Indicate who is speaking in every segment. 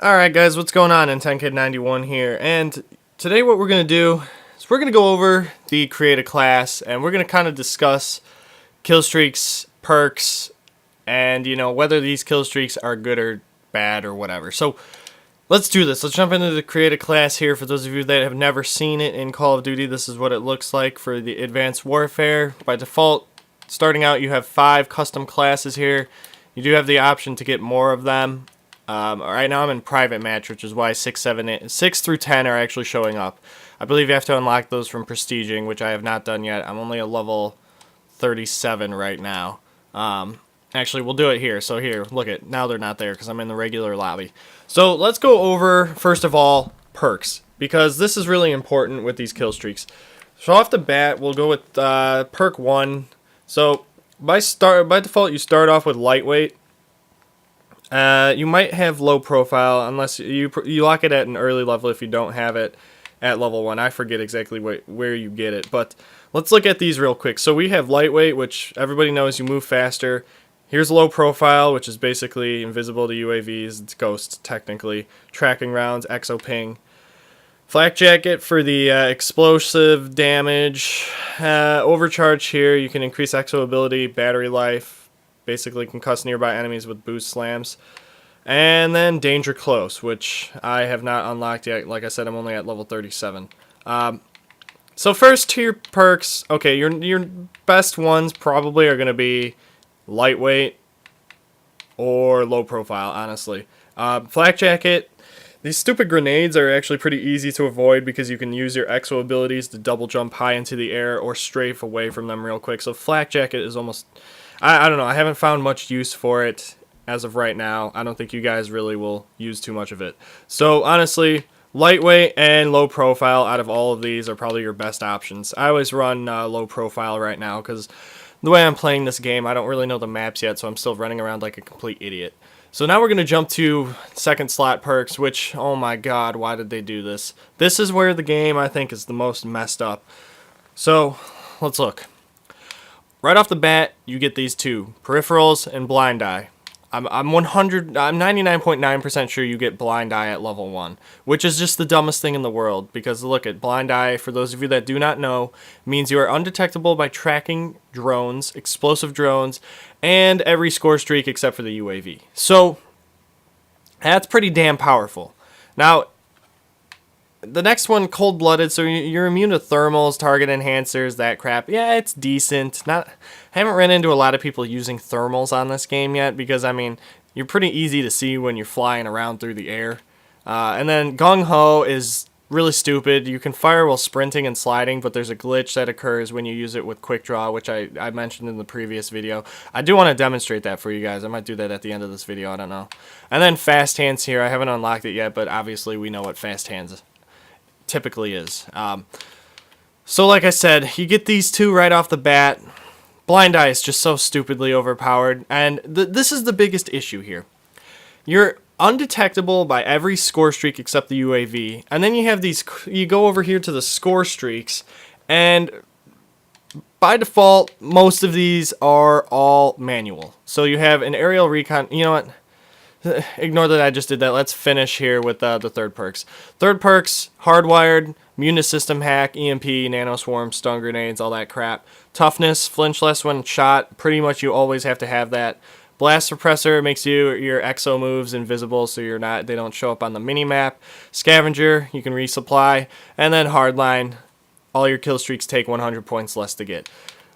Speaker 1: Alright guys, what's going on? 10Kid91 here, and today what we're going to do is we're going to go over the create a class, and we're going to kind of discuss kill streaks, perks, and whether these kill streaks are good or bad or whatever. So let's do this. Let's jump into the create a class here. For those of you that have never seen it in Call of Duty, this is what it looks like for the Advanced Warfare. By default, starting out you have 5 custom classes here. You do have the option to get more of them. Right now I'm in private match, which is why 6 through 10 are actually showing up. I believe you have to unlock those from prestiging, which I have not done yet. I'm only a level 37 right now. Actually, we'll do it here. So here, look it. Now they're not there because I'm in the regular lobby. So let's go over, first of all, perks, because this is really important with these kill streaks. So off the bat, we'll go with perk 1. So by default, you start off with lightweight. You might have low profile unless you lock it at an early level if you don't have it at level 1. I forget exactly where you get it, but let's look at these real quick. So we have lightweight, which everybody knows you move faster. Here's low profile, which is basically invisible to UAVs. It's ghost, technically. Tracking rounds, exo ping. Flak jacket for the explosive damage. Overcharge here, you can increase exo ability, battery life. Basically concuss nearby enemies with boost slams. And then danger close, which I have not unlocked yet. Like I said, I'm only at level 37. So first tier perks, okay, your best ones probably are going to be lightweight or low profile, honestly. Flak jacket, these stupid grenades are actually pretty easy to avoid because you can use your exo abilities to double jump high into the air or strafe away from them real quick. So flak jacket is almost... I don't know, I haven't found much use for it as of right now. I don't think you guys really will use too much of it. So honestly, lightweight and low profile out of all of these are probably your best options. I always run low profile right now because the way I'm playing this game, I don't really know the maps yet, so I'm still running around like a complete idiot. So now we're going to jump to second slot perks, which, oh my god, why did they do this? This is where the game, I think, is the most messed up. So, let's look. Right off the bat, you get these two, peripherals and blind eye. I'm 99.9% sure you get blind eye at level 1, which is just the dumbest thing in the world, because look at blind eye, for those of you that do not know, means you are undetectable by tracking drones, explosive drones, and every score streak except for the UAV. So that's pretty damn powerful. Now, the next one, cold-blooded, so you're immune to thermals, target enhancers, that crap. Yeah, it's decent. I haven't ran into a lot of people using thermals on this game yet because, I mean, you're pretty easy to see when you're flying around through the air. And then gung-ho is really stupid. You can fire while sprinting and sliding, but there's a glitch that occurs when you use it with quick draw, which I mentioned in the previous video. I do want to demonstrate that for you guys. I might do that at the end of this video. I don't know. And then fast hands here. I haven't unlocked it yet, but obviously we know what fast hands typically is. So like I said, you get these two right off the bat. Blind eye is just so stupidly overpowered, and this is the biggest issue here. You're undetectable by every score streak except the UAV, and then you have these, you go over here to the score streaks, and by default most of these are all manual. So you have an aerial recon. You know what, ignore that I just did that. Let's finish here with the third perks. Third perks, hardwired, immune to system hack, EMP, nanoswarm, stun grenades, all that crap. Toughness, flinch less when shot. Pretty much you always have to have that. Blast suppressor makes your exo moves invisible, so they don't show up on the minimap. Scavenger, you can resupply. And then hardline, all your kill streaks take 100 points less to get.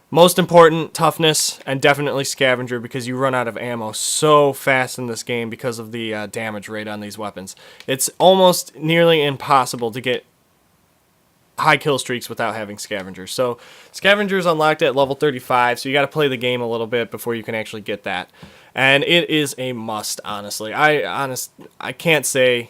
Speaker 1: Most important, toughness, and definitely scavenger, because you run out of ammo so fast in this game because of the damage rate on these weapons. It's almost nearly impossible to get high kill streaks without having scavengers. So scavengers unlocked at level 35, so you got to play the game a little bit before you can actually get that. And it is a must, honestly. I can't say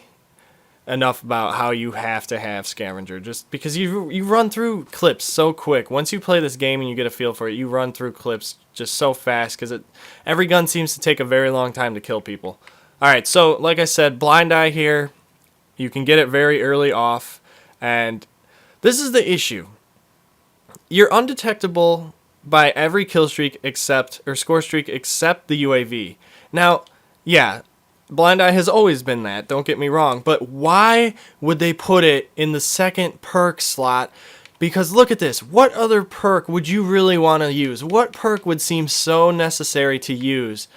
Speaker 1: enough about how you have to have scavenger, just because you run through clips so quick. Once you play this game and you get a feel for it, you run through clips just so fast because every gun seems to take a very long time to kill people. Alright, so like I said, blind eye here, you can get it very early off, and this is the issue. You're undetectable by every kill streak except, or score streak except the UAV. Now, yeah, Blind Eye has always been that, don't get me wrong, but why would they put it in the second perk slot? Because look at this, what other perk would you really want to use? What perk would seem so necessary to use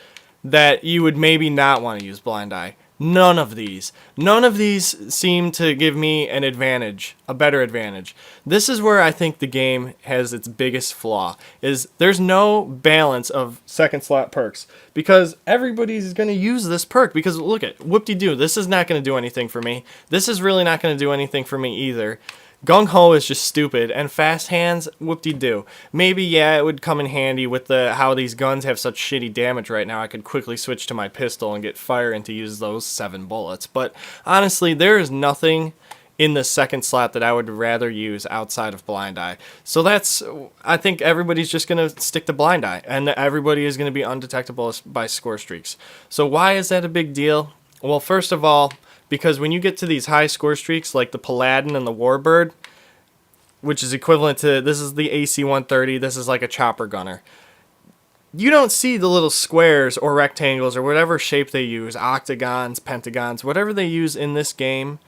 Speaker 1: that you would maybe not want to use Blind Eye? None of these. None of these seem to give me an advantage, a better advantage. This is where I think the game has its biggest flaw, is there's no balance of second slot perks, because everybody's going to use this perk, because look at, whoop-de-doo, this is not going to do anything for me. This is really not going to do anything for me either. Gung Ho is just stupid, and Fast Hands, whoop-de-doo. Maybe, yeah, it would come in handy with how these guns have such shitty damage right now. I could quickly switch to my pistol and get fire and to use those 7 bullets. But honestly, there is nothing in the second slot that I would rather use outside of Blind Eye. So I think everybody's just going to stick to Blind Eye, and everybody is going to be undetectable by score streaks. So why is that a big deal? Well, first of all, because when you get to these high score streaks like the Paladin and the Warbird, which is equivalent to, this is the AC-130, this is like a chopper gunner. You don't see the little squares or rectangles or whatever shape they use, octagons, pentagons, whatever they use in this game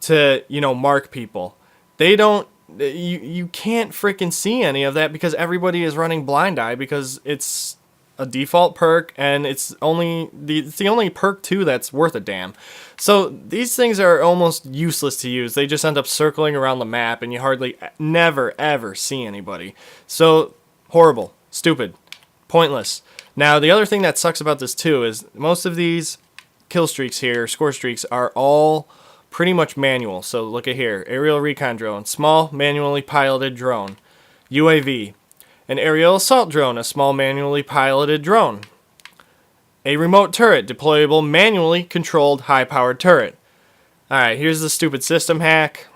Speaker 1: to, mark people. They don't, you can't freaking see any of that because everybody is running Blind Eye because it's a default perk, and it's the only perk too that's worth a damn. So these things are almost useless to use. They just end up circling around the map, and you hardly never ever see anybody. So horrible, stupid, pointless. Now the other thing that sucks about this too is most of these kill streaks here, score streaks, are all pretty much manual. So look at here, aerial recon drone, small manually piloted drone, UAV. An aerial assault drone, a small manually piloted drone. A remote turret, deployable manually controlled high-powered turret. Alright, here's the stupid system hack.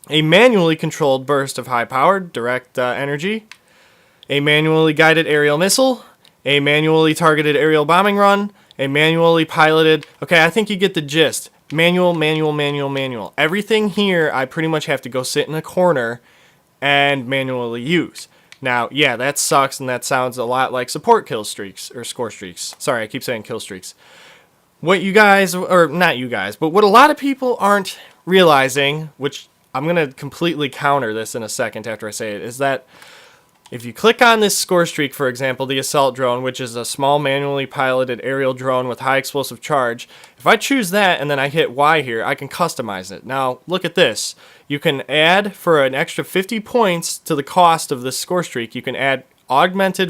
Speaker 1: A manually controlled burst of high-powered direct energy. A manually guided aerial missile. A manually targeted aerial bombing run. A manually piloted... Okay, I think you get the gist. Manual, manual, manual, manual. Everything here I pretty much have to go sit in a corner and manually use. Now, yeah, that sucks, and that sounds a lot like support kill streaks, or score streaks. Sorry, I keep saying kill streaks. What you guys, or not you guys, but what a lot of people aren't realizing, which I'm going to completely counter this in a second after I say it, is that if you click on this score streak, for example, the assault drone, which is a small manually piloted aerial drone with high explosive charge, if I choose that and then I hit Y here, I can customize it. Now, look at this. You can add, for an extra 50 points to the cost of this score streak, you can add augmented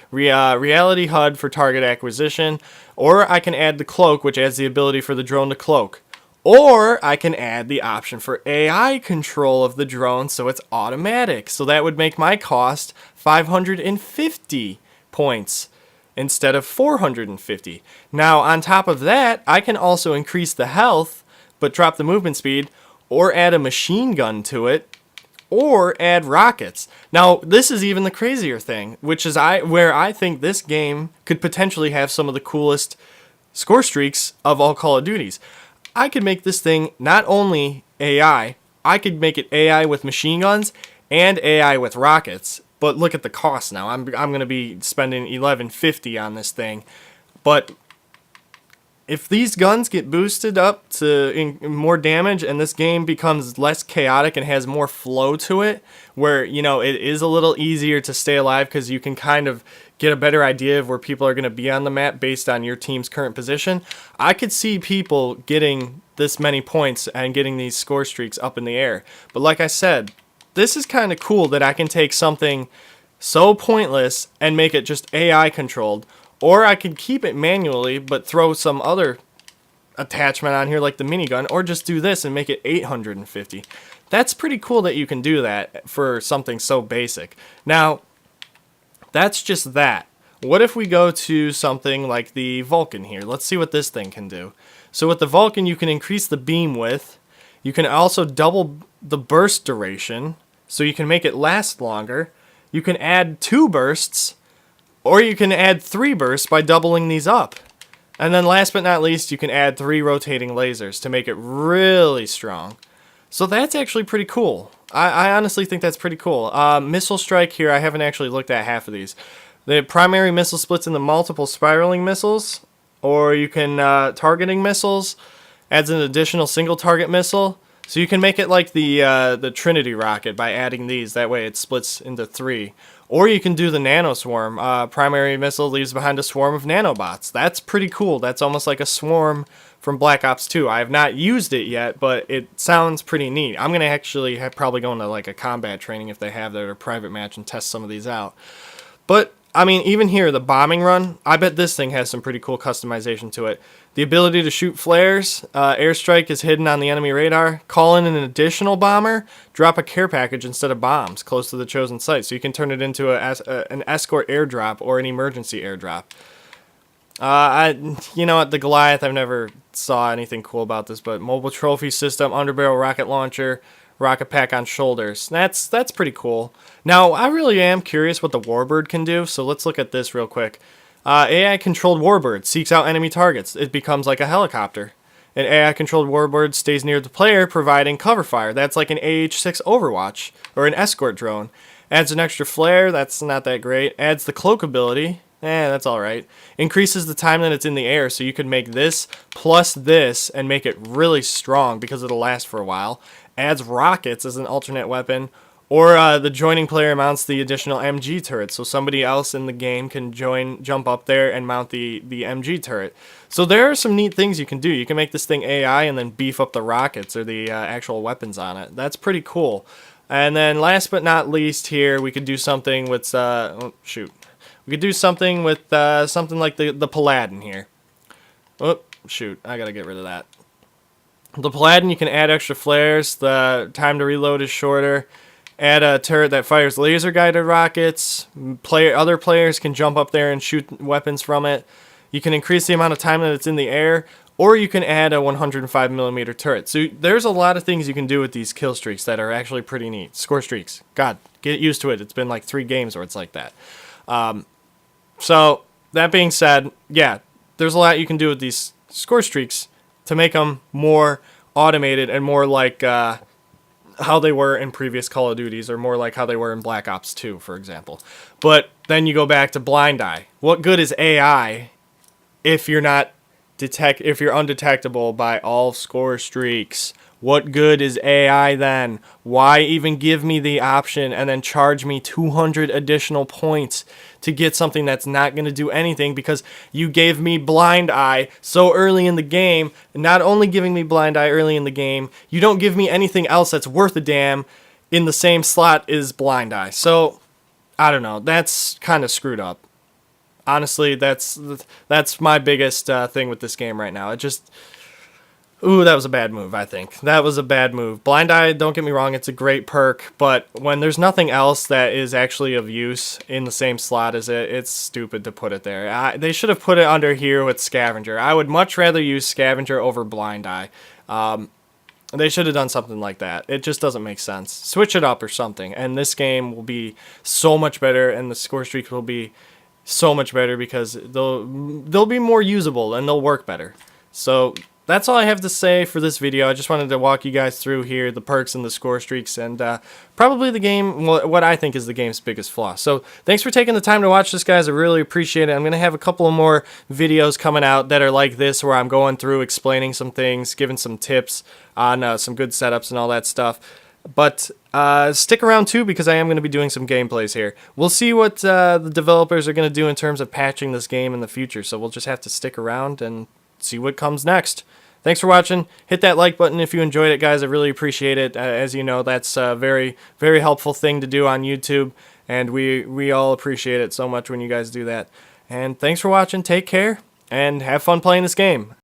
Speaker 1: reality HUD for target acquisition, or I can add the cloak, which adds the ability for the drone to cloak. Or I can add the option for AI control of the drone so it's automatic. So that would make my cost 550 points instead of 450. Now, on top of that, I can also increase the health but drop the movement speed, or add a machine gun to it, or add rockets. Now, this is even the crazier thing, which is where I think this game could potentially have some of the coolest score streaks of all Call of Duties. I could make this thing not only AI, I could make it AI with machine guns and AI with rockets. But look at the cost now. I'm going to be spending $11.50 on this thing. But if these guns get boosted up to more damage and this game becomes less chaotic and has more flow to it, where, it is a little easier to stay alive because you can kind of get a better idea of where people are going to be on the map based on your team's current position, I could see people getting this many points and getting these score streaks up in the air. But like I said, this is kind of cool that I can take something so pointless and make it just AI controlled, or I could keep it manually but throw some other attachment on here like the minigun, or just do this and make it 850. That's pretty cool that you can do that for something so basic. Now, that's just that. What if we go to something like the Vulcan here? Let's see what this thing can do. So with the Vulcan, you can increase the beam width. You can also double the burst duration, so you can make it last longer. You can add 2 bursts, or you can add 3 bursts by doubling these up. And then last but not least, you can add 3 rotating lasers to make it really strong. So that's actually pretty cool. I honestly think that's pretty cool. Missile strike here, I haven't actually looked at half of these. The primary missile splits into multiple spiraling missiles. or you can targeting missiles, adds an additional single target missile. So you can make it like the Trinity rocket by adding these. That way it splits into 3. Or you can do the nano swarm. Primary missile leaves behind a swarm of nanobots. That's pretty cool. That's almost like a swarm from Black Ops 2. I have not used it yet, but it sounds pretty neat. I'm going to actually probably go into like a combat training if they have that, or private match, and test some of these out. But I mean, even here, the bombing run, I bet this thing has some pretty cool customization to it. The ability to shoot flares, airstrike is hidden on the enemy radar, call in an additional bomber, drop a care package instead of bombs close to the chosen site, so you can turn it into an escort airdrop or an emergency airdrop. You know what, the Goliath, I've never saw anything cool about this, but mobile trophy system, underbarrel rocket launcher, rocket pack on shoulders. That's pretty cool. Now, I really am curious what the Warbird can do, so let's look at this real quick. AI-controlled Warbird seeks out enemy targets. It becomes like a helicopter. An AI-controlled Warbird stays near the player, providing cover fire. That's like an AH-6 Overwatch, or an escort drone. Adds an extra flare, that's not that great. Adds the cloak ability, that's alright. Increases the time that it's in the air, so you could make this plus this and make it really strong because it'll last for a while. Adds rockets as an alternate weapon, or the joining player mounts the additional MG turret, so somebody else in the game can jump up there and mount the MG turret. So there are some neat things you can do. You can make this thing AI and then beef up the rockets or the actual weapons on it. That's pretty cool. And then last but not least here, we could do something with, We could do something with something like the Paladin here. Oh, shoot, I gotta get rid of that. The Paladin, you can add extra flares, the time to reload is shorter, add a turret that fires laser-guided rockets, other players can jump up there and shoot weapons from it, you can increase the amount of time that it's in the air, or you can add a 105mm turret. So there's a lot of things you can do with these kill streaks that are actually pretty neat. Scorestreaks. God, get used to it. It's been like 3 games where it's like that. So, that being said, yeah, there's a lot you can do with these Scorestreaks to make them more automated and more like how they were in previous Call of Duties, or more like how they were in Black Ops 2, for example. But then you go back to Blind Eye. What good is AI if you're undetectable by all Scorestreaks? What good is AI then? Why even give me the option and then charge me 200 additional points to get something that's not going to do anything, because you gave me Blind Eye so early in the game? Not only giving me Blind Eye early in the game, you don't give me anything else that's worth a damn in the same slot as Blind Eye. So, I don't know. That's kind of screwed up. Honestly, that's my biggest thing with this game right now. It just... Ooh, that was a bad move, I think. That was a bad move. Blind Eye, don't get me wrong, it's a great perk, but when there's nothing else that is actually of use in the same slot as it, it's stupid to put it there. They should have put it under here with Scavenger. I would much rather use Scavenger over Blind Eye. They should have done something like that. It just doesn't make sense. Switch it up or something, and this game will be so much better, and the score streaks will be so much better because they'll be more usable and they'll work better. So that's all I have to say for this video. I just wanted to walk you guys through here the perks and the score streaks, and probably the game, what I think is the game's biggest flaw. So thanks for taking the time to watch this, guys. I really appreciate it. I'm going to have a couple of more videos coming out that are like this, where I'm going through explaining some things, giving some tips on some good setups and all that stuff. But stick around too, because I am going to be doing some gameplays here. We'll see what the developers are going to do in terms of patching this game in the future, so we'll just have to stick around and see what comes next. Thanks for watching. Hit that like button if you enjoyed it, guys. I really appreciate it. As you know, that's a very, very helpful thing to do on YouTube, and we all appreciate it so much when you guys do that. And thanks for watching. Take care, and have fun playing this game.